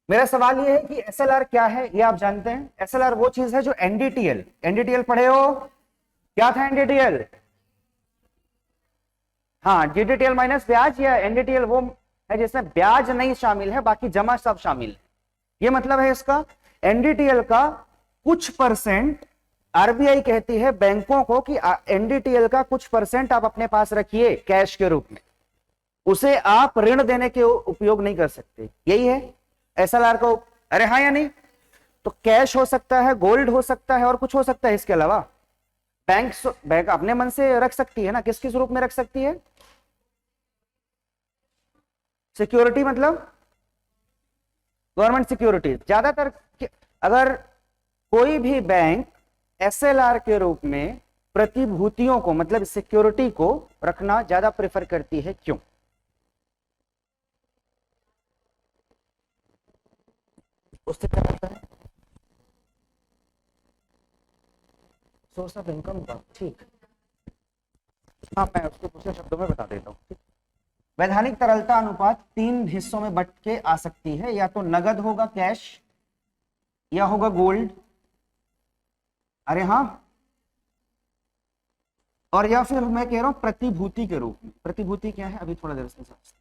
मेरा सवाल ये है कि एसएलआर क्या है, ये आप जानते हैं? एसएलआर वो चीज है जो एनडीटीएल, एनडीटीएल पढ़े हो? क्या था एनडीटीएल? हाँ, जीडीटीएल माइनस ब्याज, या एनडीटीएल वो है जिसमें ब्याज नहीं शामिल है, बाकी जमा सब शामिल है। ये मतलब है इसका। एनडीटीएल का कुछ परसेंट, आरबीआई कहती है बैंकों को कि एनडीटीएल का कुछ परसेंट आप अपने पास रखिए कैश के रूप में, उसे आप ऋण देने के उपयोग नहीं कर सकते। यही है एसएलआर का। अरे हाँ या नहीं? तो कैश हो सकता है, गोल्ड हो सकता है, और कुछ हो सकता है इसके अलावा। बैंक अपने मन से रख सकती है ना, किस किस रूप में रख सकती है? सिक्योरिटी मतलब गवर्नमेंट सिक्योरिटी ज्यादातर। अगर कोई भी बैंक एसएलआर के रूप में प्रतिभूतियों को, मतलब सिक्योरिटी को रखना ज्यादा प्रेफर करती है, क्यों? उससे क्या होता है? सोर्स ऑफ इनकम का, ठीक। हाँ, मैं उसको दूसरे शब्दों में बता देता हूँ। वैधानिक तरलता अनुपात तीन हिस्सों में बंट के आ सकती है, या तो नगद होगा कैश, या होगा गोल्ड, अरे हाँ, और या फिर मैं कह रहा हूं प्रतिभूति के रूप में। प्रतिभूति क्या है, अभी थोड़ा देर से समझते हैं।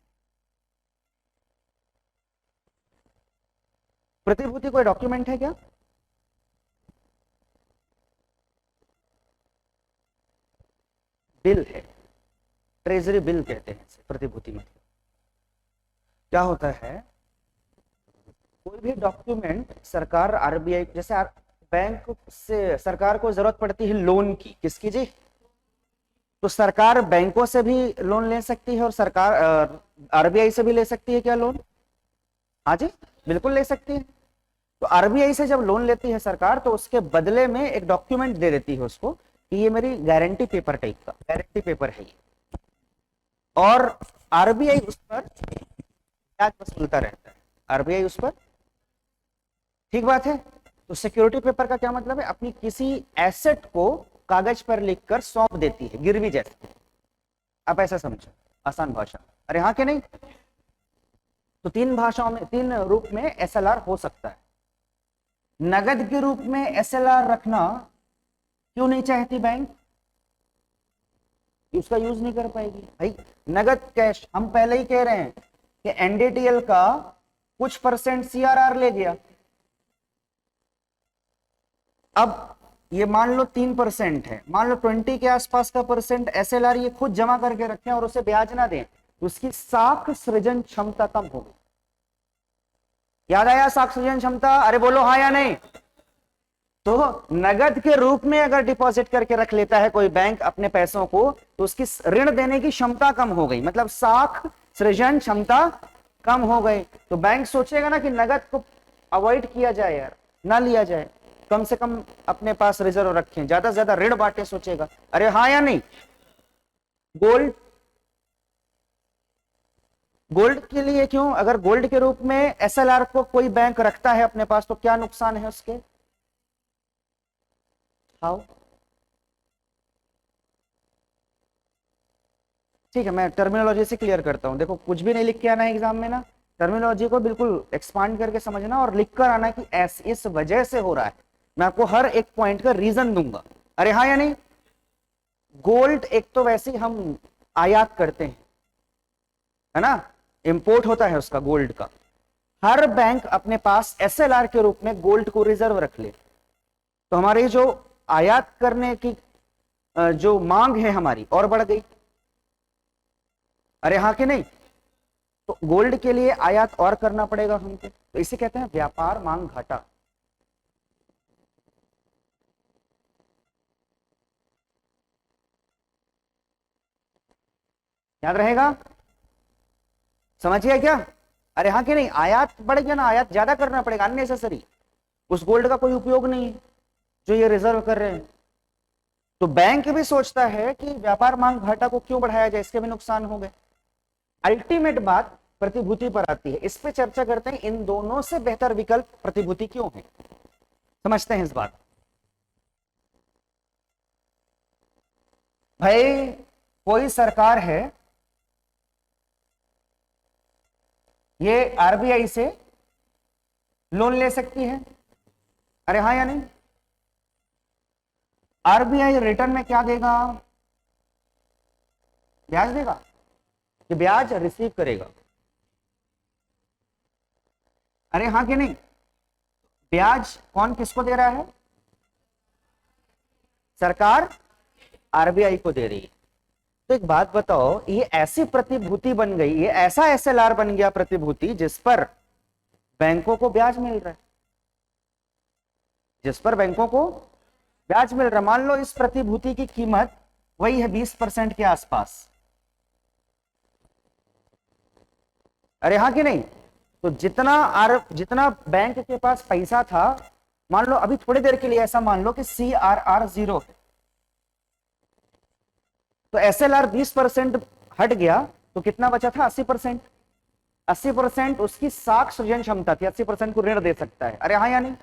प्रतिभूति कोई डॉक्यूमेंट है क्या? बिल है, ट्रेजरी बिल कहते हैं इसे। प्रतिभूति मतलब क्या होता है? कोई भी डॉक्यूमेंट सरकार, आरबीआई जैसे, बैंक से सरकार को जरूरत पड़ती है लोन की, किसकी जी? तो सरकार बैंकों से भी लोन ले सकती है, और सरकार आरबीआई से भी ले सकती है क्या लोन? हाँ जी, बिल्कुल ले सकती है। तो आरबीआई से जब लोन लेती है सरकार, तो उसके बदले में एक डॉक्यूमेंट दे देती है उसको कि ये मेरी गारंटी पेपर टाइप का गारंटी पेपर है ये, और आरबीआई उस पर ब्याज वसूलता रहता है। आरबीआई उस पर, ठीक बात है। तो सिक्योरिटी पेपर का क्या मतलब है? अपनी किसी एसेट को कागज पर लिखकर सौंप देती है, गिरवी जैसे। आप ऐसा समझो, आसान भाषा। अरे हाँ कि नहीं? तो तीन भाषाओं में, तीन रूप में एसएलआर हो सकता है। नगद के रूप में एसएलआर रखना क्यों नहीं चाहती बैंक? उसका यूज नहीं कर पाएगी भाई। नगद कैश, हम पहले ही कह रहे हैं कि एनडीटीएल का कुछ परसेंट सीआरआर ले गया। अब ये मान लो 3% है, मान लो 20 के आसपास का परसेंट एसएलआर ये खुद जमा करके रखें और उसे ब्याज ना दें, तो उसकी साख सृजन क्षमता कम होगी। याद आया साख सृजन क्षमता? अरे बोलो हाँ या नहीं? तो नगद के रूप में अगर डिपॉजिट करके रख लेता है कोई बैंक अपने पैसों को, तो उसकी ऋण देने की क्षमता कम हो गई, मतलब साख सृजन क्षमता कम हो गई। तो बैंक सोचेगा ना कि नगद को अवॉइड किया जाए यार, ना लिया जाए, कम से कम अपने पास रिजर्व रखें, ज्यादा से ज्यादा ऋण बांटे सोचेगा। अरे हाँ या नहीं? गोल्ड, गोल्ड के लिए क्यों? अगर गोल्ड के रूप में एसएलआर को कोई बैंक रखता है अपने पास, तो क्या नुकसान है उसके? हाउ? ठीक है, मैं टर्मिनोलॉजी से क्लियर करता हूं। देखो, कुछ भी नहीं लिख के आना है एग्जाम में ना, टर्मिनोलॉजी को बिल्कुल एक्सपांड करके समझना और लिख कर आना कि ऐस इस वजह से हो रहा है। मैं आपको हर एक पॉइंट का रीजन दूंगा। अरे हाँ या नहीं? गोल्ड एक तो वैसे ही हम आयात करते हैं, है ना, इंपोर्ट होता है उसका, गोल्ड का। हर बैंक अपने पास एसएलआर के रूप में गोल्ड को रिजर्व रख ले, तो हमारी जो आयात करने की जो मांग है हमारी और बढ़ गई। अरे हाँ कि नहीं? तो गोल्ड के लिए आयात और करना पड़ेगा हमको, तो इसे कहते हैं व्यापार मांग घाटा। याद रहेगा? समझिए क्या? अरे हाँ कि नहीं? आयात बढ़ गया ना, आयात ज्यादा करना पड़ेगा अननेसेसरी। उस गोल्ड का कोई उपयोग नहीं है जो ये रिजर्व कर रहे हैं। तो बैंक भी सोचता है कि व्यापार मांग घाटा को क्यों बढ़ाया जाए, इसके भी नुकसान हो गए। अल्टीमेट बात प्रतिभूति पर आती है, इस पे चर्चा करते हैं, इन दोनों से बेहतर विकल्प प्रतिभूति क्यों है, समझते हैं इस बात। भाई, कोई सरकार है, ये आरबीआई से लोन ले सकती है? अरे हाँ या नहीं? आरबीआई रिटर्न में क्या देगा? ब्याज देगा कि ब्याज रिसीव करेगा? अरे हाँ कि नहीं? ब्याज कौन किसको दे रहा है? सरकार आरबीआई को दे रही है। तो एक बात बताओ, ये ऐसी प्रतिभूति बन गई, ये ऐसा एसएलआर बन गया प्रतिभूति जिस पर बैंकों को ब्याज मिल रहा है, जिस पर बैंकों को ब्याज मिल रहा है। मान लो इस प्रतिभूति की कीमत वही है 20% के आसपास। अरे हाँ कि नहीं? तो जितना बैंक के पास पैसा था, मान लो अभी थोड़ी देर के लिए ऐसा मान लो कि CRR 0 है, तो SLR 20% हट गया, तो कितना बचा था? 80%। 80% उसकी साख सृजन क्षमता थी, 80% को ऋण दे सकता है। अरे हाँ या नहीं?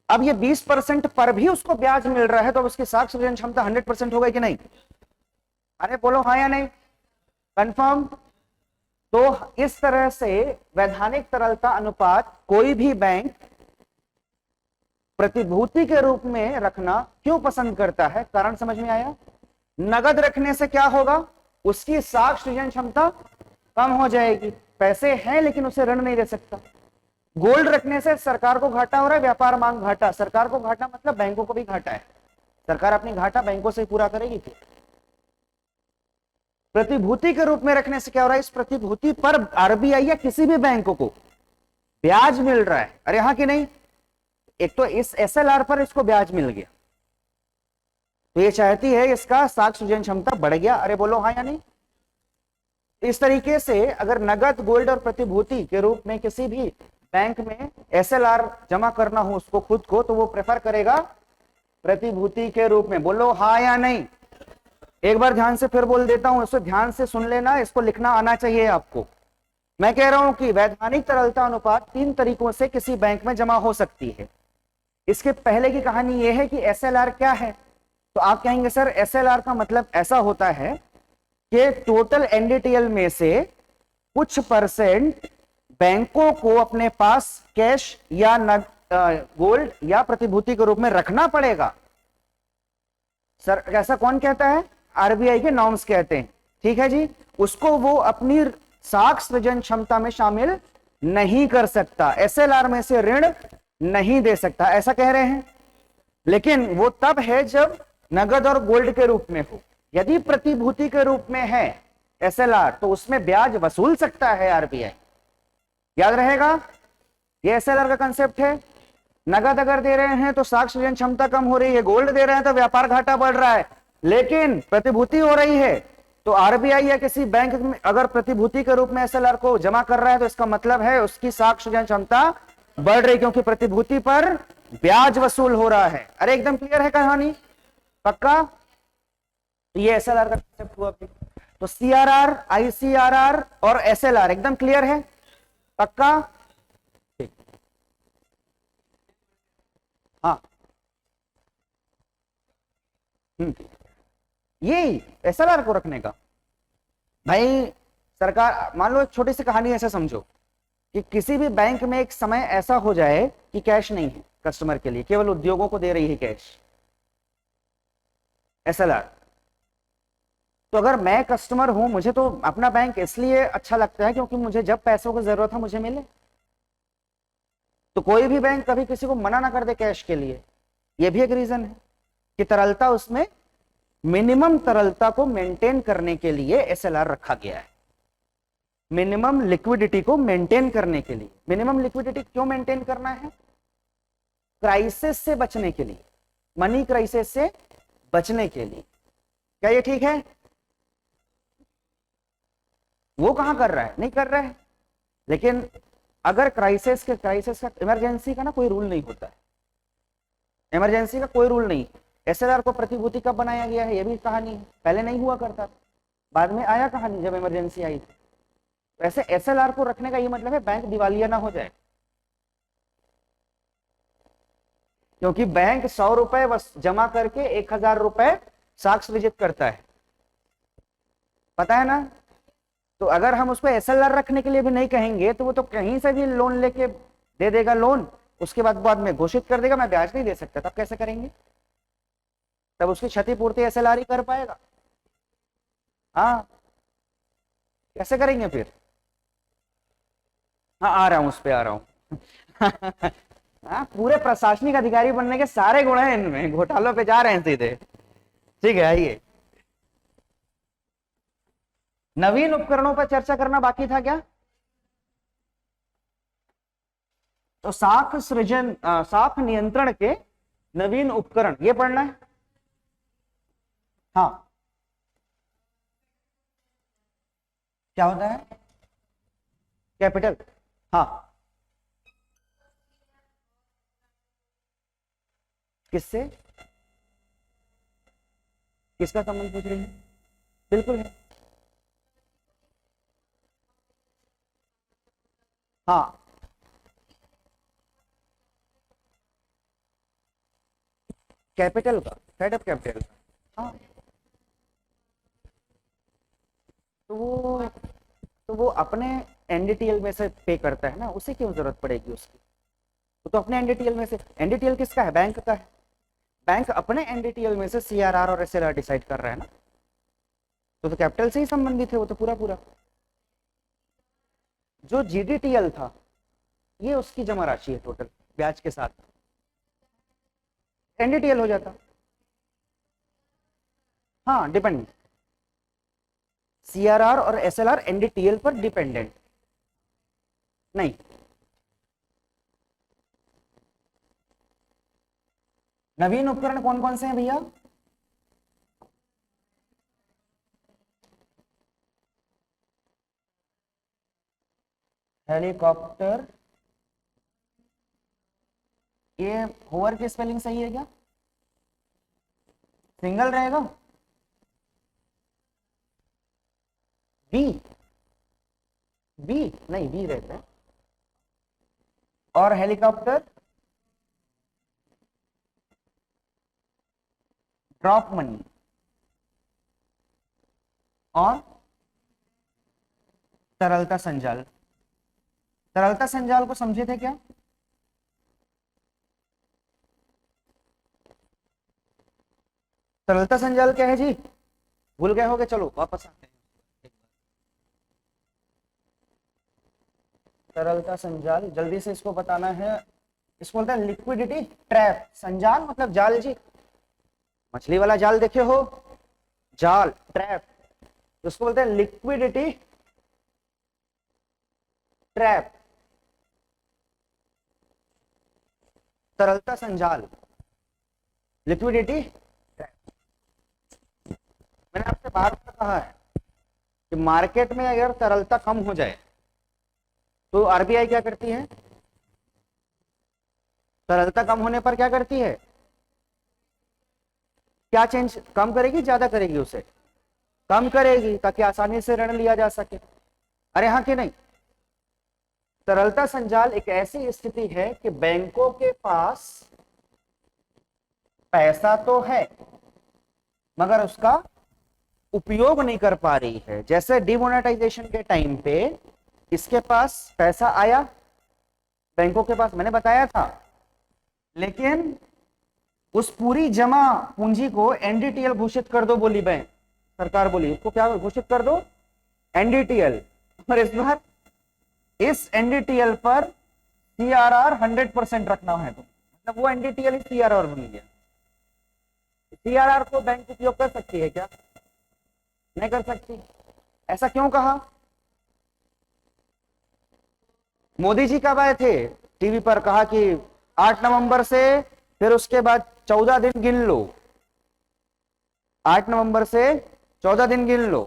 अब ये 20% पर भी उसको ब्याज मिल रहा है, तो अब उसकी साख सृजन क्षमता 100% हो गई कि नहीं? अरे बोलो हाँ या नहीं? कंफर्म? तो इस तरह से वैधानिक तरलता अनुपात कोई भी बैंक प्रतिभूति के रूप में रखना क्यों पसंद करता है? कारण समझ में आया? नगद रखने से क्या होगा? उसकी साख सृजन क्षमता कम हो जाएगी, पैसे हैं लेकिन उसे ऋण नहीं दे सकता। गोल्ड रखने से सरकार को घाटा हो रहा है, व्यापार मांग घाटा। सरकार को घाटा मतलब बैंकों को भी घाटा है, सरकार अपनी घाटा बैंकों से पूरा करेगी क्या? प्रतिभूति के रूप में रखने से क्या हो रहा है? इस प्रतिभूति पर आरबीआई या किसी भी बैंक को ब्याज मिल रहा है। अरे हाँ कि नहीं? एक तो इस एसएलआर पर इसको ब्याज मिल गया, तो ये चाहती है इसका साख सृजन क्षमता बढ़ गया। अरे बोलो हाँ या नहीं? इस तरीके से अगर नगद, गोल्ड और प्रतिभूति के रूप में किसी भी बैंक में एसएलआर जमा करना हो उसको खुद को, तो वो प्रेफर करेगा प्रतिभूति के रूप में। बोलो हाँ या नहीं? एक बार ध्यान से फिर बोल देता हूं, इसको ध्यान से सुन लेना, इसको लिखना आना चाहिए आपको। मैं कह रहा हूं कि वैधानिक तरलता अनुपात 3 तरीकों से किसी बैंक में जमा हो सकती है। इसके पहले की कहानी यह है कि एसएलआर क्या है। तो आप कहेंगे सर एसएलआर का मतलब ऐसा होता है कि टोटल एनडीटीएल में से कुछ परसेंट बैंकों को अपने पास कैश या गोल्ड या प्रतिभूति के रूप में रखना पड़ेगा। सर ऐसा कौन कहता है? आरबीआई के नॉर्म्स कहते हैं, ठीक है जी। उसको वो अपनी साख सृजन क्षमता में शामिल नहीं कर सकता, एसएलआर में से ऋण नहीं दे सकता, ऐसा कह रहे हैं। लेकिन वो तब है जब नगद और गोल्ड के रूप में हो। यदि प्रतिभूति के रूप में है एसएलआर, तो उसमें ब्याज वसूल सकता है आरबीआई। याद रहेगा, ये एसएलआर का कंसेप्ट है। नगद अगर दे रहे हैं तो साख सृजन क्षमता कम हो रही है, गोल्ड दे रहे हैं तो व्यापार घाटा बढ़ रहा है। लेकिन प्रतिभूति हो रही है तो आरबीआई या किसी बैंक में अगर प्रतिभूति के रूप में एसएलआर को जमा कर रहा है, तो इसका मतलब है उसकी साख सृजन क्षमता बढ़ रही, क्योंकि प्रतिभूति पर ब्याज वसूल हो रहा है। अरे एकदम क्लियर है कहानी? पक्का? ये एसएलआर का कंसेप्ट हुआ। तो सीआरआर, आईसीआरआर और एसएलआर एकदम क्लियर है? पक्का? हाँ, यही एसएलआर को रखने का। भाई सरकार, मान लो एक छोटी सी कहानी ऐसे समझो कि किसी भी बैंक में एक समय ऐसा हो जाए कि कैश नहीं है कस्टमर के लिए, केवल उद्योगों को दे रही है कैश, एसएलआर। तो अगर मैं कस्टमर हूं, मुझे तो अपना बैंक इसलिए अच्छा लगता है क्योंकि मुझे जब पैसों की जरूरत है मुझे मिले। तो कोई भी बैंक कभी किसी को मना ना कर दे कैश के लिए, यह भी एक रीजन है कि तरलता, उसमें मिनिमम तरलता को मेंटेन करने के लिए एसएलआर रखा गया है। मिनिमम लिक्विडिटी को मेंटेन करने के लिए। मिनिमम लिक्विडिटी क्यों मेंटेन करना है? क्राइसिस से बचने के लिए, मनी क्राइसिस से बचने के लिए। क्या ये ठीक है? वो कहां कर रहा है? नहीं कर रहा है। लेकिन अगर क्राइसिस का, इमरजेंसी का ना कोई रूल नहीं होता है, इमरजेंसी का कोई रूल नहीं। एसएलआर को प्रतिभूति कब बनाया गया है, ये भी कहानी है। पहले नहीं हुआ करता, बाद में आया कहानी जब इमरजेंसी आई थी। वैसे एसएलआर को रखने का ये मतलब है बैंक दिवालिया ना हो जाए, क्योंकि बैंक 100 रुपए जमा करके 1000 रुपए साख सृजित करता है, पता है ना। तो अगर हम उसको एसएलआर रखने के लिए भी नहीं कहेंगे तो वो तो कहीं से भी लोन लेके दे देगा लोन, उसके बाद में घोषित कर देगा मैं ब्याज नहीं दे सकता, तब कैसे करेंगे? तब उसकी क्षतिपूर्ति एसएलआर ही कर पाएगा। हाँ, कैसे करेंगे फिर? हाँ, आ रहा हूं, उस पे आ रहा हूं। हाँ, पूरे प्रशासनिक अधिकारी बनने के सारे गुण हैं इनमें, घोटालों पे जा रहे हैं सीधे। ठीक है, आइए। नवीन उपकरणों पर चर्चा करना बाकी था क्या? तो साख नियंत्रण के नवीन उपकरण, ये पढ़ना है। हाँ, क्या होता है? कैपिटल। हाँ, किससे? किसका संबंध पूछ रही है? बिल्कुल है। हाँ, कैपिटल का, हेड ऑफ कैपिटल का। हाँ, तो वो अपने एनडीटीएल में से पे करता है ना, उसे क्यों जरूरत पड़ेगी उसकी? वो तो अपने एनडीटीएल में से, एनडीटीएल किसका है? बैंक का है। बैंक अपने एनडीटीएल में से सीआरआर और एसएलआर डिसाइड कर रहा है ना, तो कैपिटल से ही संबंधित है वो तो पूरा पूरा। जो जीडीटीएल था, ये उसकी जमा राशि है टोटल ब्याज के साथ, एनडीटीएल हो जाता। हाँ, डिपेंड, सीआरआर और एसएलआर एनडीटीएल पर डिपेंडेंट नहीं। नवीन उपकरण कौन कौन से हैं भैया? हेलीकॉप्टर, ये होवर की स्पेलिंग सही है क्या? सिंगल रहेगा? बी, बी नहीं, बी रहता है। और हेलीकॉप्टर ड्रॉप मनी, और तरलता संजाल। तरलता संजाल को समझे थे क्या? तरलता संजाल क्या है जी? भूल गए होगे, चलो वापस आते हैं। तरलता संजाल जल्दी से इसको बताना है। इसको बोलते हैं लिक्विडिटी ट्रैप। संजाल मतलब जाल जी, मछली वाला जाल देखे हो, जाल, ट्रैप, उसको बोलते हैं लिक्विडिटी ट्रैप, तरलता संजाल, लिक्विडिटी ट्रैप। मैंने आपसे बार बार कहा है कि मार्केट में अगर तरलता कम हो जाए तो आरबीआई क्या करती है? तरलता कम होने पर क्या करती है? क्या चेंज, कम करेगी ज्यादा करेगी? उसे कम करेगी ताकि आसानी से ऋण लिया जा सके। अरे हाँ कि नहीं? तरलता संजाल एक ऐसी स्थिति है कि बैंकों के पास पैसा तो है मगर उसका उपयोग नहीं कर पा रही है। जैसे डिमोनेटाइजेशन के टाइम पे इसके पास पैसा आया, बैंकों के पास, मैंने बताया था, लेकिन उस पूरी जमा पूंजी को एनडीटीएल घोषित कर दो बोली बैंक, सरकार बोली उसको क्या घोषित कर दो? एनडीटीएल। और इस बार इस एनडीटीएल पर सीआरआर 100% रखना है, तो मतलब वो एनडीटीएल सीआरआर बन गया। सीआरआर को बैंक उपयोग कर सकती है क्या? नहीं कर सकती। ऐसा क्यों कहा? मोदी जी कब आए थे टीवी पर, कहा कि 8 नवंबर से, फिर उसके बाद 14 दिन गिन लो, 8 नवंबर से 14 दिन गिन लो।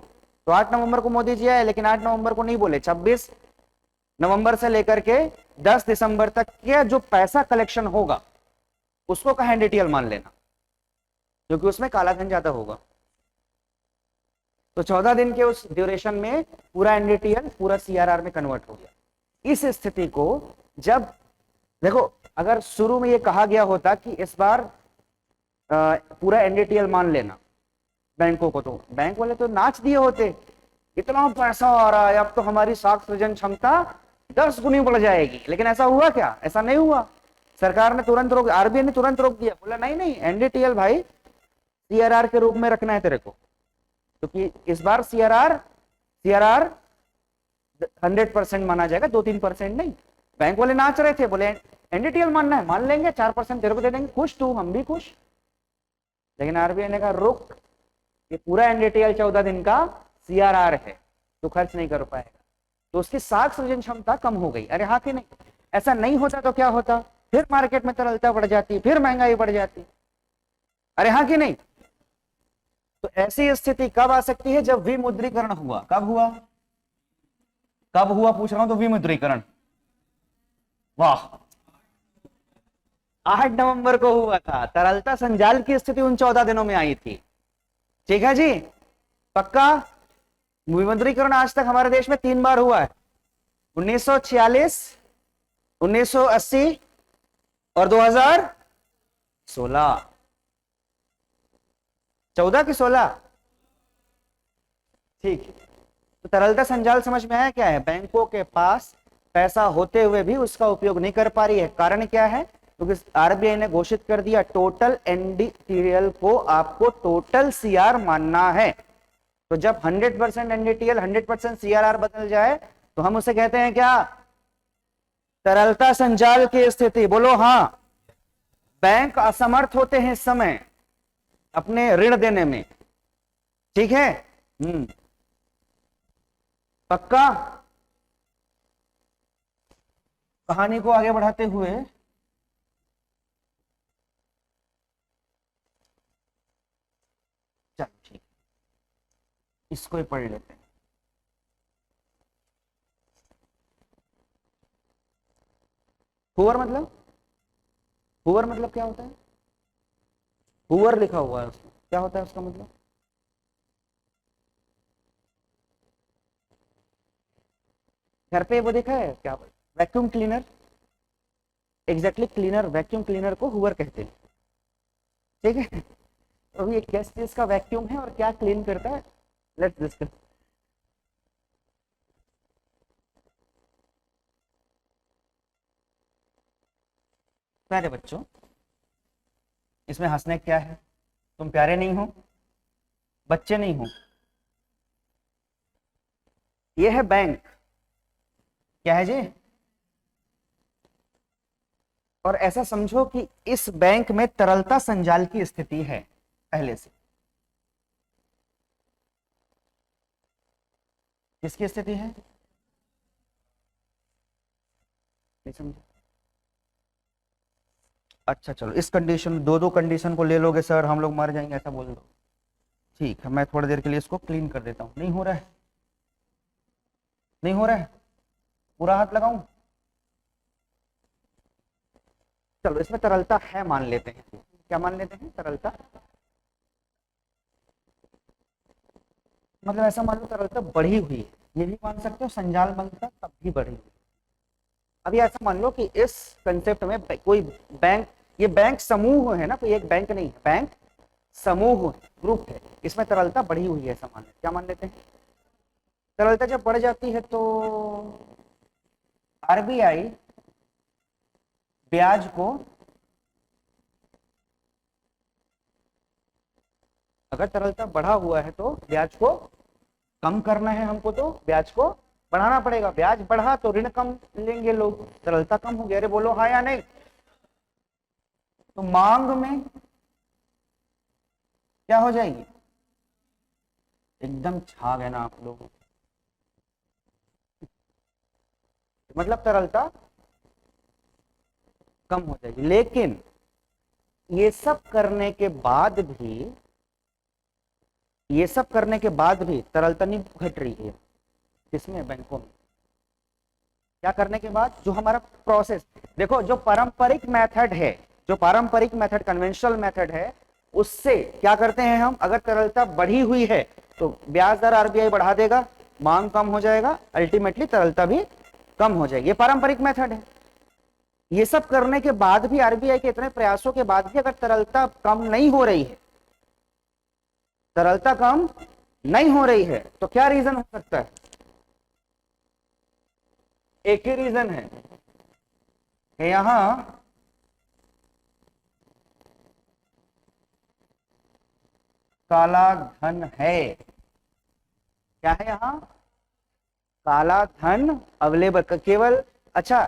तो 8 नवंबर को मोदी जी आए, लेकिन 8 नवंबर को नहीं बोले, 26 नवंबर से लेकर के 10 दिसंबर तक के जो पैसा कलेक्शन होगा उसको कहा एनडीटीएल मान लेना, क्योंकि उसमें काला धन ज्यादा होगा। तो 14 दिन के उस ड्यूरेशन में पूरा एनडीटीएल पूरा सीआरआर में कन्वर्ट हो गया। इस स्थिति को जब देखो, अगर शुरू में ये कहा गया होता कि इस बार पूरा एनडीटीएल मान लेना बैंकों को, तो बैंक वाले तो नाच दिए होते, इतना पैसा आ रहा है, अब तो हमारी साख सृजन क्षमता 10 गुनी बढ़ जाएगी। लेकिन ऐसा हुआ क्या? ऐसा नहीं हुआ। सरकार ने तुरंत रोक, आरबीआई ने तुरंत रोक दिया, बोला नहीं नहीं, एनडीटीएल भाई सीआरआर के रूप में रखना है तेरे को, क्योंकि इस बार सीआरआर 100% माना जाएगा, 2-3% नहीं। बैंक वाले नाच रहे थे, बोले एनडीटीएल मानना है मान लेंगे, 4% तेरे को दे देंगे, खुश तू, हम भी खुश। लेकिन आरबीआई ने कहा रुक, ये पूरा एनडीटीएल 14 दिन का सीआरआर है, तो खर्च नहीं कर पाएगा, तो उसकी साख सृजन क्षमता कम हो गई। अरे हाँ कि नहीं? ऐसा नहीं होता तो क्या होता? फिर मार्केट में तरलता बढ़ जाती, फिर महंगाई बढ़ जाती। अरे हाँ कि नहीं? तो ऐसी स्थिति कब आ सकती है? जब विमुद्रीकरण हुआ। कब हुआ? कब हुआ पूछ रहा हूं, तो विमुद्रीकरण, वाह, 8 नवंबर को हुआ था। तरलता संजाल की स्थिति उन 14 दिनों में आई थी। ठीक है जी, पक्का? विमुद्रीकरण आज तक हमारे देश में 3 बार हुआ है, 1946, 1980 और 2016। 14 की 16? ठीक। तो तरलता संजाल समझ में आया क्या है? बैंकों के पास पैसा होते हुए भी उसका उपयोग नहीं कर पा रही है। कारण क्या है? क्योंकि आरबीआई ने घोषित कर दिया टोटल एनडीटीएल को आपको टोटल सीआर मानना है। तो जब 100% एनडीटीएल 100% सीआरआर बदल जाए तो हम उसे कहते हैं क्या? तरलता संजाल की स्थिति। बोलो हाँ। बैंक असमर्थ होते हैं इस समय अपने ऋण देने में। ठीक है? पक्का? कहानी को आगे बढ़ाते हुए चलो ठीक, इसको ही पढ़ लेते हैं। हुवर मतलब, हुवर मतलब क्या होता है? हुवर लिखा हुआ है उसमें, क्या होता है उसका मतलब? घर पे वो देखा है क्या? Vacuum cleaner. Exactly cleaner, vacuum cleaner को हुवर कहते हैं। ठीक है? तो ये किस चीज का वैक्यूम है और क्या क्लीन करता है, लेट्स डिस्कस। प्यारे बच्चों, इसमें हंसने क्या है? तुम प्यारे नहीं हो, बच्चे नहीं हो। ये है बैंक। क्या है जी? और ऐसा समझो कि इस बैंक में तरलता संजाल की स्थिति है पहले से। किसकी स्थिति है? नहीं समझे? अच्छा चलो, इस कंडीशन, दो कंडीशन को ले लोगे सर, हम लोग मर जाएंगे, ऐसा बोल दो। ठीक है, मैं थोड़ी देर के लिए इसको क्लीन कर देता हूं। नहीं हो रहा है? नहीं हो रहा है? पूरा हाथ लगाऊं? चलो, इसमें तरलता है मान लेते हैं। क्या मान लेते हैं? तरलता। मतलब ऐसा मान लो तरलता बढ़ी हुई है, ये भी मान सकते हो, संजाल बनता तब भी बढ़ी हुई। अभी ऐसा मान लो कि इस कंसेप्ट में कोई बैंक, ये बैंक समूह है ना, कोई एक बैंक नहीं है, बैंक समूह, ग्रुप है, इसमें तरलता बढ़ी हुई है, ऐसा मान लेते। क्या मान लेते हैं? तरलता जब बढ़ जाती है तो आरबीआई ब्याज को, अगर तरलता बढ़ा हुआ है तो ब्याज को कम करना है हमको, तो ब्याज को बढ़ाना पड़ेगा। ब्याज बढ़ा तो ऋण कम लेंगे लोग, तरलता कम हो गया। अरे बोलो हाँ या नहीं? तो मांग में क्या हो जाएगी? एकदम छा गए ना आप लोग। मतलब तरलता कम हो जाएगी। लेकिन ये सब करने के बाद भी, ये सब करने के बाद भी तरलता नहीं घट रही है। किसमें? बैंकों में। क्या करने के बाद? जो हमारा प्रोसेस, देखो जो पारंपरिक मेथड है, जो पारंपरिक मेथड, कन्वेंशनल मेथड है, उससे क्या करते हैं हम? अगर तरलता बढ़ी हुई है तो ब्याज दर आरबीआई बढ़ा देगा, मांग कम हो जाएगा, अल्टीमेटली तरलता भी कम हो जाएगी। ये पारंपरिक मेथड है। ये सब करने के बाद भी, आरबीआई के इतने प्रयासों के बाद भी अगर तरलता कम नहीं हो रही है, तरलता कम नहीं हो रही है, तो क्या रीजन हो सकता है? एक ही रीजन है कि यहां काला धन है। क्या है यहां? काला धन अवेलेबल। केवल अच्छा,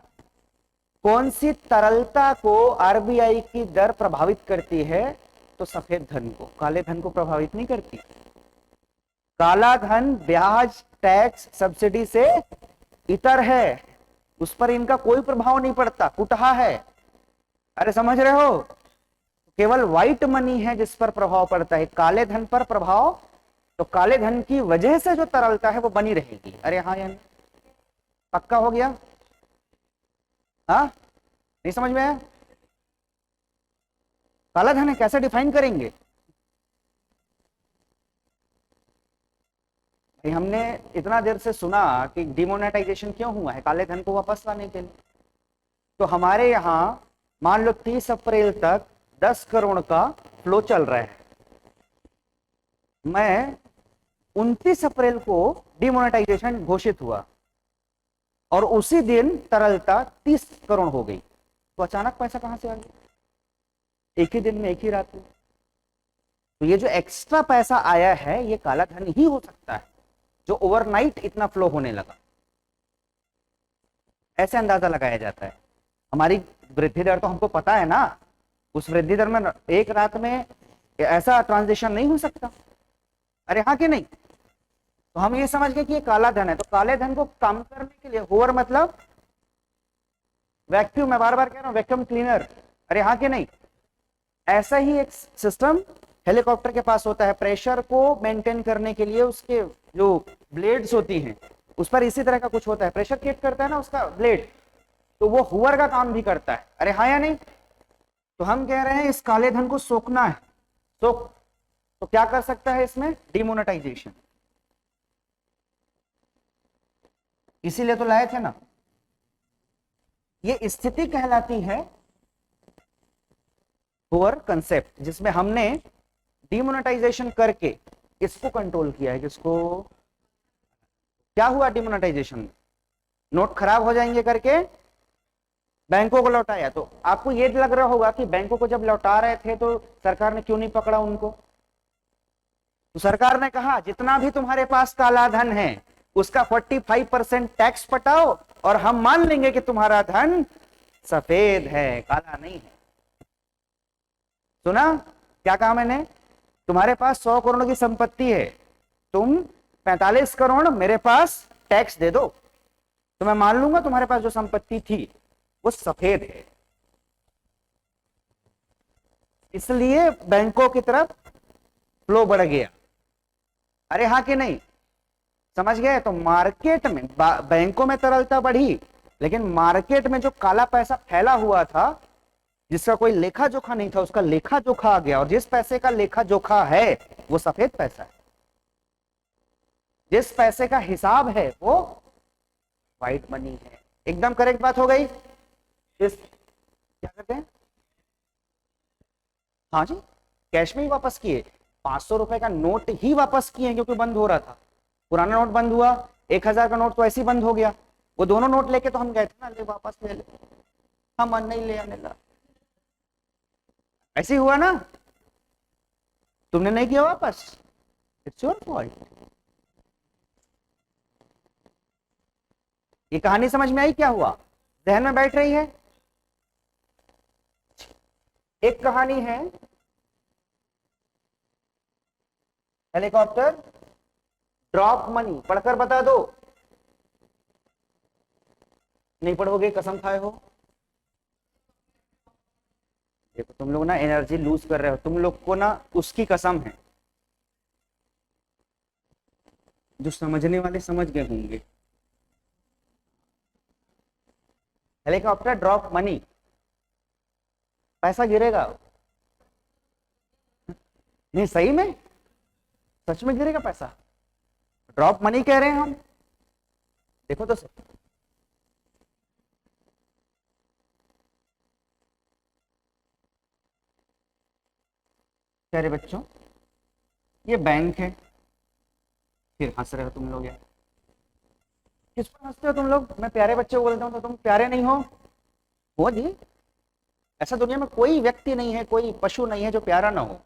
कौन सी तरलता को आरबीआई की दर प्रभावित करती है? तो सफेद धन को, काले धन को प्रभावित नहीं करती। काला धन ब्याज, टैक्स, सब्सिडी से इतर है, उस पर इनका कोई प्रभाव नहीं पड़ता, कुटहा है। अरे समझ रहे हो? केवल व्हाइट मनी है जिस पर प्रभाव पड़ता है, काले धन पर प्रभाव। तो काले धन की वजह से जो तरलता है वो बनी रहेगी। अरे हाँ यानी पक्का हो गया? हाँ, नहीं समझ में आया? काला धन है, कैसे डिफाइन करेंगे? हमने इतना देर से सुना कि डिमोनेटाइजेशन क्यों हुआ है, काले धन को वापस लाने के लिए। तो हमारे यहां मान लो 30 अप्रैल तक 10 करोड़ का फ्लो चल रहा है। मैं 29 अप्रैल को डिमोनेटाइजेशन घोषित हुआ और उसी दिन तरलता 30 करोड़ हो गई। तो अचानक पैसा कहां से आ गया? एक ही दिन में, एक ही रात में। तो ये जो एक्स्ट्रा पैसा आया है ये काला धन ही हो सकता है, जो ओवरनाइट इतना फ्लो होने लगा। ऐसे अंदाजा लगाया जाता है। हमारी वृद्धि दर तो हमको पता है ना, उस वृद्धि दर में एक रात में ऐसा ट्रांजिशन नहीं हो सकता। अरे हाँ कि नहीं? तो हम ये समझ गए कि ये काला धन है। तो काले धन को कम करने के लिए, होवर मतलब वैक्यूम, मैं बार बार कह रहा हूं वैक्यूम क्लीनर। अरे हाँ कि नहीं? ऐसा ही एक सिस्टम हेलीकॉप्टर के पास होता है, प्रेशर को मेंटेन करने के लिए उसके जो ब्लेड्स होती हैं उस पर इसी तरह का कुछ होता है, प्रेशर क्रिएट करता है ना उसका ब्लेड, तो वो हुवर का काम भी करता है। अरे हाँ या नहीं? तो हम कह रहे हैं इस काले धन को सोखना है। तो क्या कर सकता है इसमें? डिमोनेटाइजेशन। इसीलिए तो लाए थे ना। ये स्थिति कहलाती है हुवर कंसेप्ट, जिसमें हमने डिमोनेटाइजेशन करके इसको कंट्रोल किया है। किसको? क्या हुआ डिमोनेटाइजेशन में? नोट खराब हो जाएंगे करके बैंकों को लौटाया। तो आपको ये लग रहा होगा कि बैंकों को जब लौटा रहे थे तो सरकार ने क्यों नहीं पकड़ा उनको? तो सरकार ने कहा जितना भी तुम्हारे पास काला धन है उसका 45% टैक्स पटाओ और हम मान लेंगे कि तुम्हारा धन सफेद है, काला नहीं है। सुना क्या कहा मैंने? तुम्हारे पास 100 करोड़ की संपत्ति है, तुम 45 करोड़ मेरे पास टैक्स दे दो तो मैं मान लूंगा तुम्हारे पास जो संपत्ति थी वो सफेद है। इसलिए बैंकों की तरफ फ्लो बढ़ गया। अरे हाँ कि नहीं? समझ गए? तो मार्केट में बैंकों में तरलता बढ़ी, लेकिन मार्केट में जो काला पैसा फैला हुआ था जिसका कोई लेखा जोखा नहीं था उसका लेखा जोखा आ गया। और जिस पैसे का लेखा जोखा है वो सफेद पैसा है, जिस पैसे का हिसाब है वो व्हाइट मनी है। एकदम करेक्ट बात हो गई। इस क्या करते हैं? हाँ जी, कैश में ही वापस किए। 500 रुपए का नोट ही वापस किए क्योंकि बंद हो रहा था। पुराना नोट बंद हुआ, 1000 का नोट तो ऐसे ही बंद हो गया। वो दोनों नोट लेके तो हम गए थे ना, ले वापस ले ले, हम मन नहीं ले आने लगा। ऐसे ही हुआ ना? तुमने नहीं किया वापस, इट्स योर फॉल्ट। ये कहानी समझ में आई? क्या हुआ? जहन में बैठ रही है? एक कहानी है हेलीकॉप्टर ड्रॉप मनी, पढ़कर बता दो। नहीं पढ़ोगे कसम खाए हो। देखो तुम लोग ना एनर्जी लूज कर रहे हो, तुम लोग को ना उसकी कसम है। जो समझने वाले समझ गए होंगे। हेलीकॉप्टर ड्रॉप मनी, पैसा गिरेगा। नहीं सही में, सच में गिरेगा पैसा। ड्रॉप मनी कह रहे हैं हम। देखो तो सही। प्यारे बच्चों, ये बैंक है। फिर हंस रहे हो तुम लोग यार। किस पर हंसते हो तुम लोग? मैं प्यारे बच्चे को बोलता हूँ तो तुम प्यारे नहीं हो जी? ऐसा दुनिया में कोई व्यक्ति नहीं है, कोई पशु नहीं है जो प्यारा ना हो।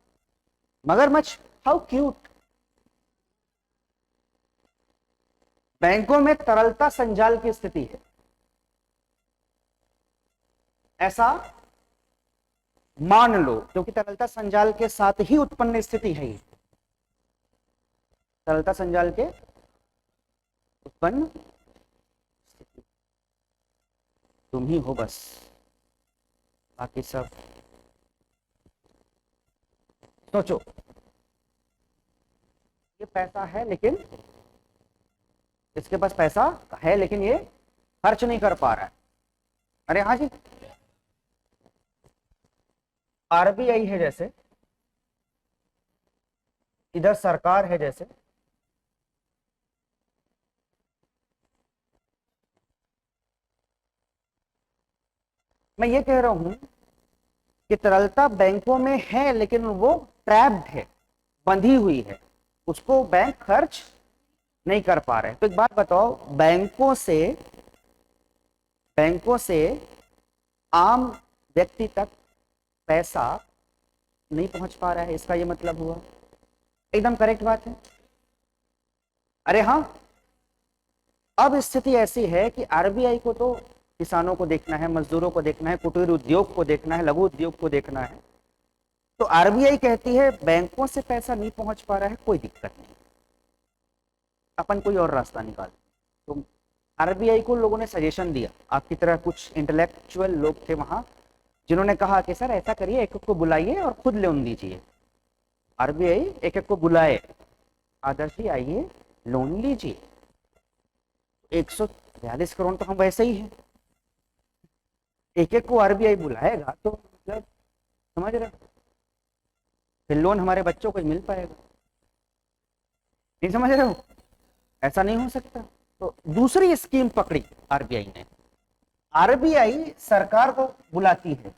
मगरमच्छ, हाउ क्यूट। बैंकों में तरलता संजाल की स्थिति है, ऐसा मान लो, क्योंकि तरलता संजाल के साथ ही उत्पन्न स्थिति है ये। तरलता संजाल के उत्पन्न स्थिति तुम ही हो बस, बाकी सब सोचो। ये पैसा है लेकिन इसके पास पैसा है लेकिन ये खर्च नहीं कर पा रहा है। अरे हाँ जी, आरबीआई है जैसे, इधर सरकार है जैसे, मैं ये कह रहा हूं कि तरलता बैंकों में है लेकिन वो ट्रैप्ड है, बंधी हुई है, उसको बैंक खर्च नहीं कर पा रहे। तो एक बात बताओ, बैंकों से आम व्यक्ति तक पैसा नहीं पहुंच पा रहा है, इसका ये मतलब हुआ। एकदम करेक्ट बात है। अरे हाँ, अब स्थिति ऐसी है कि आरबीआई को तो किसानों को देखना है, मजदूरों को देखना है, कुटीर उद्योग को देखना है, लघु उद्योग को देखना है। तो आरबीआई कहती है बैंकों से पैसा नहीं पहुंच पा रहा है, कोई दिक्कत नहीं, अपन कोई और रास्ता निकाल। तो आरबीआई को लोगों ने सजेशन दिया, आपकी तरह कुछ इंटेलेक्चुअल लोग थे वहां जिन्होंने कहा कि सर ऐसा करिए, एक एक को बुलाइए और खुद लोन दीजिए। आरबीआई एक एक को बुलाए, आदर्श जी आइए लोन लीजिए। 142 करोड़ तो हम वैसे ही हैं, एक एक को आरबीआई बुलाएगा तो मतलब समझ रहे, फिर लोन हमारे बच्चों को ही मिल पाएगा। नहीं समझ रहे हो? ऐसा नहीं हो सकता। तो दूसरी स्कीम पकड़ी आरबीआई ने। आरबीआई सरकार को बुलाती है,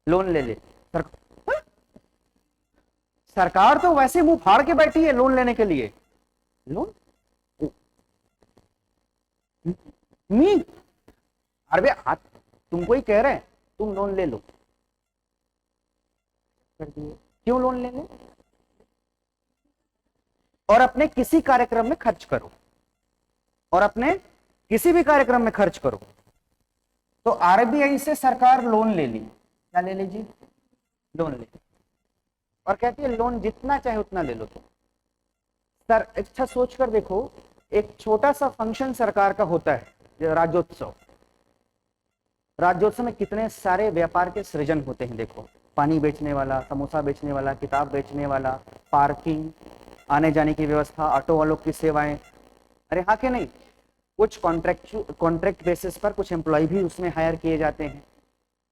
लोन ले ले। सरकार तो वैसे मुंह फाड़ के बैठी है लोन लेने के लिए। लोन मी आरबीआई तुमको ही कह रहे हैं तुम लोन ले लो, कर दिए। क्यों लोन ले ले? और अपने किसी कार्यक्रम में खर्च करो, और अपने किसी भी कार्यक्रम में खर्च करो। तो आरबीआई से सरकार लोन ले ली, क्या ले लीजिए? लोन ले, और कहती है लोन जितना चाहे उतना ले लो। तो सर अच्छा सोच कर देखो, एक छोटा सा फंक्शन सरकार का होता है राज्योत्सव। राज्योत्सव में कितने सारे व्यापार के सृजन होते हैं। देखो, पानी बेचने वाला, समोसा बेचने वाला, किताब बेचने वाला, पार्किंग, आने जाने की व्यवस्था, ऑटो वालों की सेवाएं। अरे हाँ कि नहीं? कुछ कॉन्ट्रैक्ट बेसिस पर कुछ एम्प्लॉय भी उसमें हायर किए जाते हैं।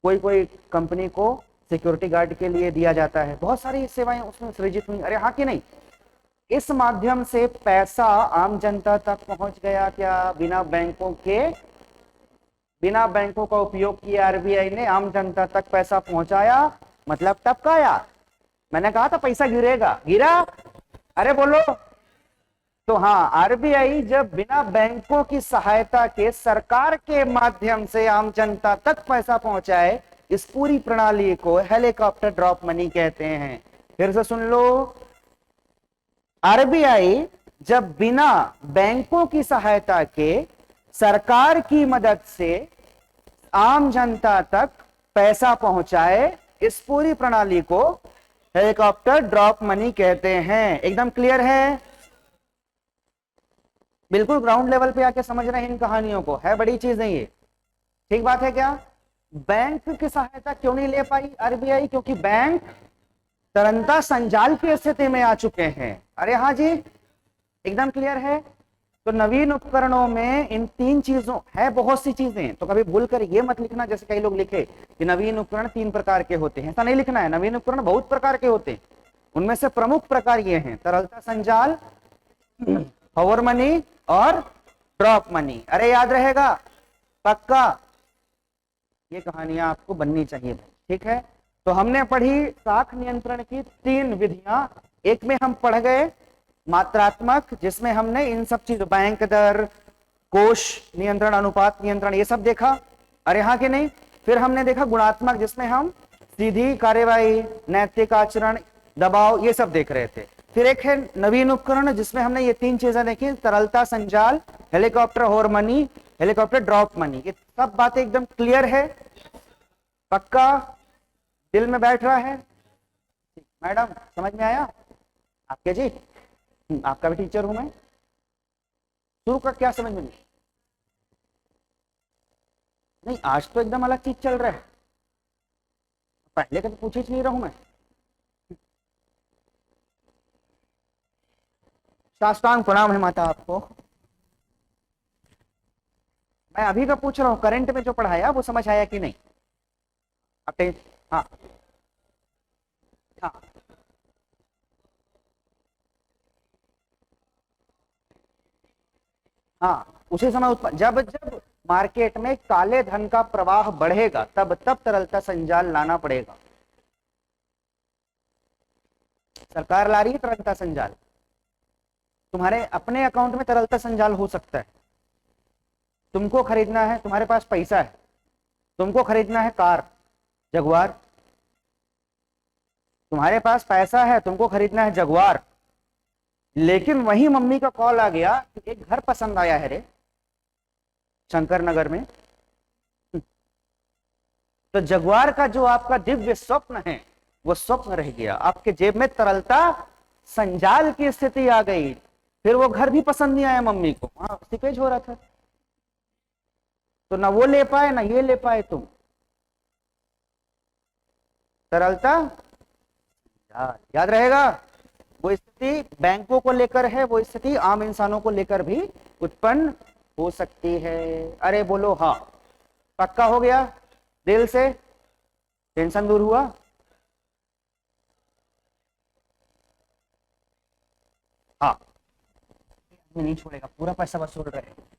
कोई कंपनी को सिक्योरिटी गार्ड के लिए दिया जाता है। बहुत सारी सेवाएं उसमें सृजित हुई। अरे हाँ कि नहीं? इस माध्यम से पैसा आम जनता तक पहुंच गया क्या? बिना बैंकों का उपयोग किए आरबीआई ने आम जनता तक पैसा पहुंचाया, मतलब टपकाया। मैंने कहा था पैसा गिरेगा, गिरा? अरे बोलो। तो हाँ, आरबीआई जब बिना बैंकों की सहायता के सरकार के माध्यम से आम जनता तक पैसा पहुंचाए, इस पूरी प्रणाली को हेलीकॉप्टर ड्रॉप मनी कहते हैं। फिर से सुन लो, आरबीआई जब बिना बैंकों की सहायता के सरकार की मदद से आम जनता तक पैसा पहुंचाए, इस पूरी प्रणाली को हेलीकॉप्टर ड्रॉप मनी कहते हैं। एकदम क्लियर है? बिल्कुल ग्राउंड लेवल पे आके समझ रहे हैं इन कहानियों को, है बड़ी चीज नहीं ये? ठीक बात है क्या? बैंक की सहायता क्यों नहीं ले पाई आरबीआई? क्योंकि बैंक तरलता संजाल की स्थिति में आ चुके हैं। अरे हाँ जी, एकदम क्लियर है। तो नवीन उपकरणों में इन तीन चीजों है, बहुत सी चीजें। तो कभी भूल कर ये मत लिखना जैसे कई लोग लिखे कि नवीन उपकरण 3 प्रकार के होते हैं। ऐसा नहीं लिखना है, नवीन उपकरण बहुत प्रकार के होते हैं। उनमें से प्रमुख प्रकार ये हैं: तरलता संजाल, पावर मनी और ड्रॉप मनी। अरे याद रहेगा पक्का? ये कहानियां आपको बननी चाहिए, ठीक है? तो हमने पढ़ी साख नियंत्रण की 3 विधियां। एक में हम पढ़ गए मात्रात्मक, जिसमें हमने इन सब चीजों, बैंक दर, कोष नियंत्रण, अनुपात नियंत्रण, ये सब देखा। और यहाँ के नहीं, फिर हमने देखा गुणात्मक, जिसमें हम सीधी कार्यवाही, नैतिक आचरण, दबाव, ये सब देख रहे थे। फिर एक है नवीन उपकरण, जिसमें हमने ये तीन चीजें देखी, तरलता संजाल, हेलीकॉप्टर होर मनी, हेलीकॉप्टर ड्रॉप मनी। ये सब बातें एकदम क्लियर है, पक्का दिल में बैठ रहा है मैडम? समझ में आया आपके जी? आपका भी टीचर हूं मैं। शुरू का क्या समझ में नहीं? नहीं, आज तो एकदम अलग चीज चल रहा है, पहले का तो पूछ ही नहीं रहा हूं मैं। साष्टांग प्रणाम है माता आपको। मैं अभी का पूछ रहा हूं, करंट में जो पढ़ाया वो समझ आया कि नहीं? हाँ हाँ हाँ, उसी समय जब जब मार्केट में काले धन का प्रवाह बढ़ेगा, तब तब तरलता संजाल लाना पड़ेगा। सरकार ला रही है तरलता संजाल, तुम्हारे अपने अकाउंट में तरलता संजाल हो सकता है। तुमको खरीदना है, तुम्हारे पास पैसा है, तुमको खरीदना है कार जगुआर, तुम्हारे पास पैसा है, तुमको खरीदना है जगुआर, लेकिन वही मम्मी का कॉल आ गया कि एक घर पसंद आया है रे शंकर नगर में, तो जगुआर का जो आपका दिव्य स्वप्न है वो स्वप्न रह गया, आपके जेब में तरलता संजाल की स्थिति आ गई। फिर वो घर भी पसंद नहीं आया मम्मी को, वहां सिपेज हो रहा था, तो ना वो ले पाए ना ये ले पाए तुम। तरलता याद रहेगा, वो स्थिति बैंकों को लेकर है, वो स्थिति आम इंसानों को लेकर भी उत्पन्न हो सकती है। अरे बोलो हाँ, पक्का हो गया? दिल से टेंशन दूर हुआ? हाँ, नहीं छोड़ेगा, पूरा पैसा वसूल रहे।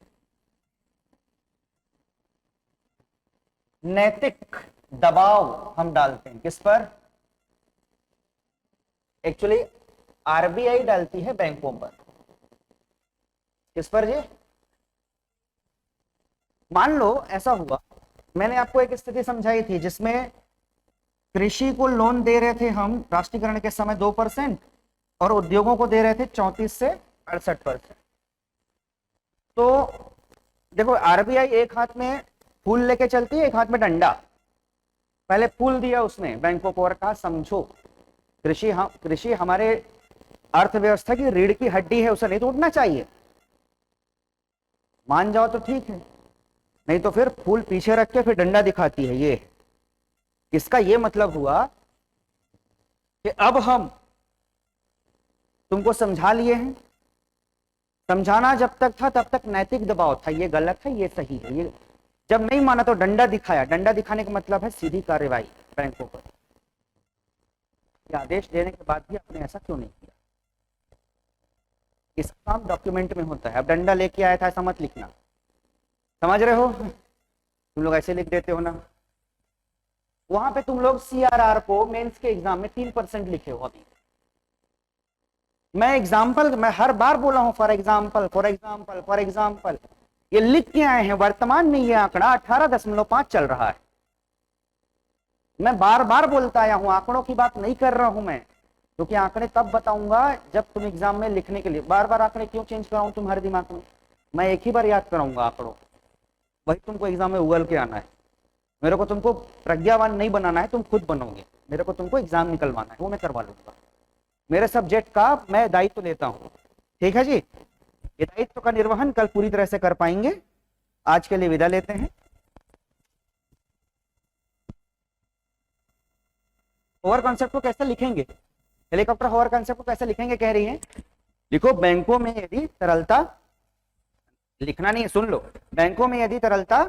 नैतिक दबाव हम डालते हैं किस पर? एक्चुअली आरबीआई डालती है बैंकों पर। किस पर जी? मान लो ऐसा हुआ, मैंने आपको एक स्थिति समझाई थी जिसमें कृषि को लोन दे रहे थे हम राष्ट्रीयकरण के समय 2% और उद्योगों को दे रहे थे 34 से 68%। तो देखो, आरबीआई एक हाथ में फूल लेके चलती है, एक हाथ में डंडा। पहले फूल दिया उसने बैंकों को और कहा समझो, कृषि हमारे अर्थव्यवस्था की रीढ़ की हड्डी है, उसे नहीं टूटना चाहिए। मान जाओ तो ठीक है, नहीं तो फिर फूल पीछे रख के फिर डंडा दिखाती है। ये इसका ये मतलब हुआ कि अब हम तुमको समझा लिए हैं। समझाना जब तक था तब तक नैतिक दबाव था, ये गलत है ये सही है, ये जब नहीं माना तो डंडा दिखाया। डंडा दिखाने का मतलब है सीधी कार्यवाही बैंकों पर। आदेश देने के बाद भी आपने ऐसा क्यों नहीं किया? इसका काम डॉक्यूमेंट में होता है। अब डंडा लेके आया था ऐसा मत लिखना, समझ रहे हो? तुम लोग ऐसे लिख देते हो ना। वहां पे तुम लोग सीआरआर को मेंस के एग्जाम में 3% लिखे हो। अभी मैं हर बार बोला हूं, for example for example for example, ये लिख के आए हैं। वर्तमान में ये आंकड़ा 18.5 चल रहा है। मैं बार बार बोलता आया हूं, आंकड़ों की बात नहीं कर रहा हूं मैं, क्योंकि आंकड़े तब बताऊंगा जब तुम एग्जाम में लिखने के लिए। बार बार आंकड़े क्यों चेंज कराऊं तुम्हारे दिमाग में? मैं एक ही बार याद कराऊंगा आंकड़ों, वही तुमको एग्जाम में उगल के आना है। मेरे को तुमको प्रज्ञावान नहीं बनाना है, तुम खुद बनोगे। मेरे को तुमको एग्जाम निकलवाना है, वो मैं करवा लूंगा। मेरे सब्जेक्ट का मैं दायित्व लेता हूँ, ठीक है जी? ये दायित्व का निर्वहन कल पूरी तरह से कर पाएंगे। आज के लिए विदा लेते हैं। ओवर कॉन्सेप्ट को कैसे लिखेंगे? हेलीकॉप्टर ओवर कॉन्सेप्ट को कैसे लिखेंगे कह रही हैं? लिखो, बैंकों में यदि तरलता, लिखना नहीं है, सुन लो। बैंकों में यदि तरलता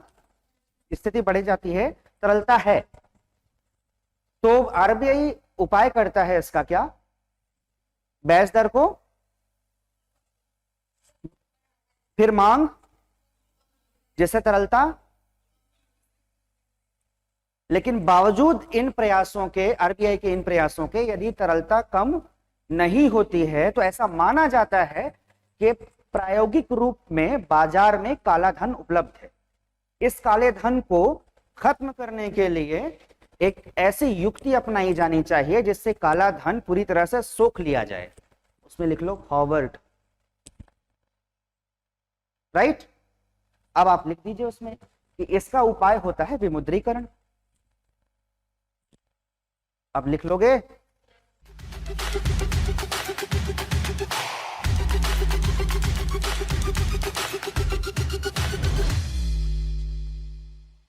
स्थिति बढ़ जाती है, तरलता है, तो आरबीआई उपाय करता है इसका क्या? ब्याज दर को, फिर मांग, जैसे तरलता। लेकिन बावजूद इन प्रयासों के, आरबीआई के इन प्रयासों के, यदि तरलता कम नहीं होती है तो ऐसा माना जाता है कि प्रायोगिक रूप में बाजार में काला धन उपलब्ध है। इस काले धन को खत्म करने के लिए एक ऐसी युक्ति अपनाई जानी चाहिए जिससे काला धन पूरी तरह से सोख लिया जाए। उसमें लिख लो हॉवर्ड, राइट। अब आप लिख दीजिए उसमें कि इसका उपाय होता है विमुद्रीकरण। अब लिख लोगे